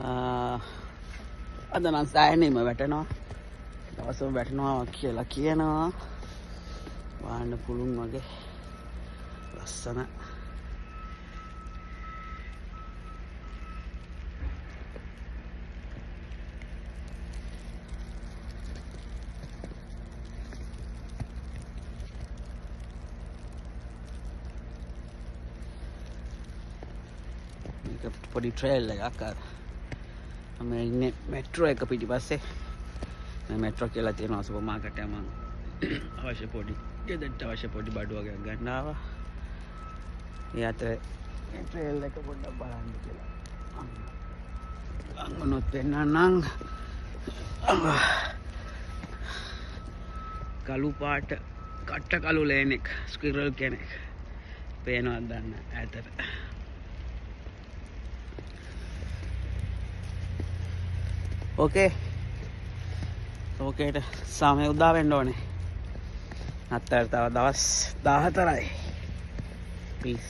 අද නම් සෑහෙනම වැටෙනවා. දවසම වැටෙනවා කියලා කියනවා. වාන්න පුළුන් වගේ ලස්සන. මේක පොඩි ට්‍රේල් එකක් අර මේ ඉන්නේ මෙට්‍රෝ එක පිටිපස්සේ. මේ මෙට්‍රෝ කියලා තියෙනවා සුපර් මාකට් එක. මම අවශ්‍ය පොඩි ගෙදරට අවශ්‍ය පොඩි බඩු වගේ ගන්න ආවා. ඒ අතර මේ ට්‍රේල් එක පොඩ්ඩක් බලන්න කියලා. අංගනොත් වෙනනම් කළු පාට කට්ට කළු ලේනෙක් ස්ක්විරල් කෙනෙක් පේනවද දන්න ඈතට. ඕකේට සමය උදා වෙන්න ඕනේ. අත්තර තව දවස් 14යි. පීස්.